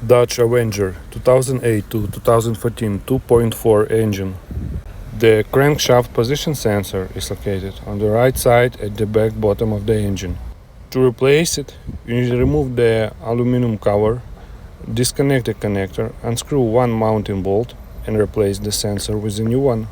Dodge Avenger 2008 to 2014 2.4 engine. The crankshaft position sensor is located on the right side at the back bottom of the engine. To replace it, you need to remove the aluminum cover, disconnect the connector, unscrew one mounting bolt and replace the sensor with a new one.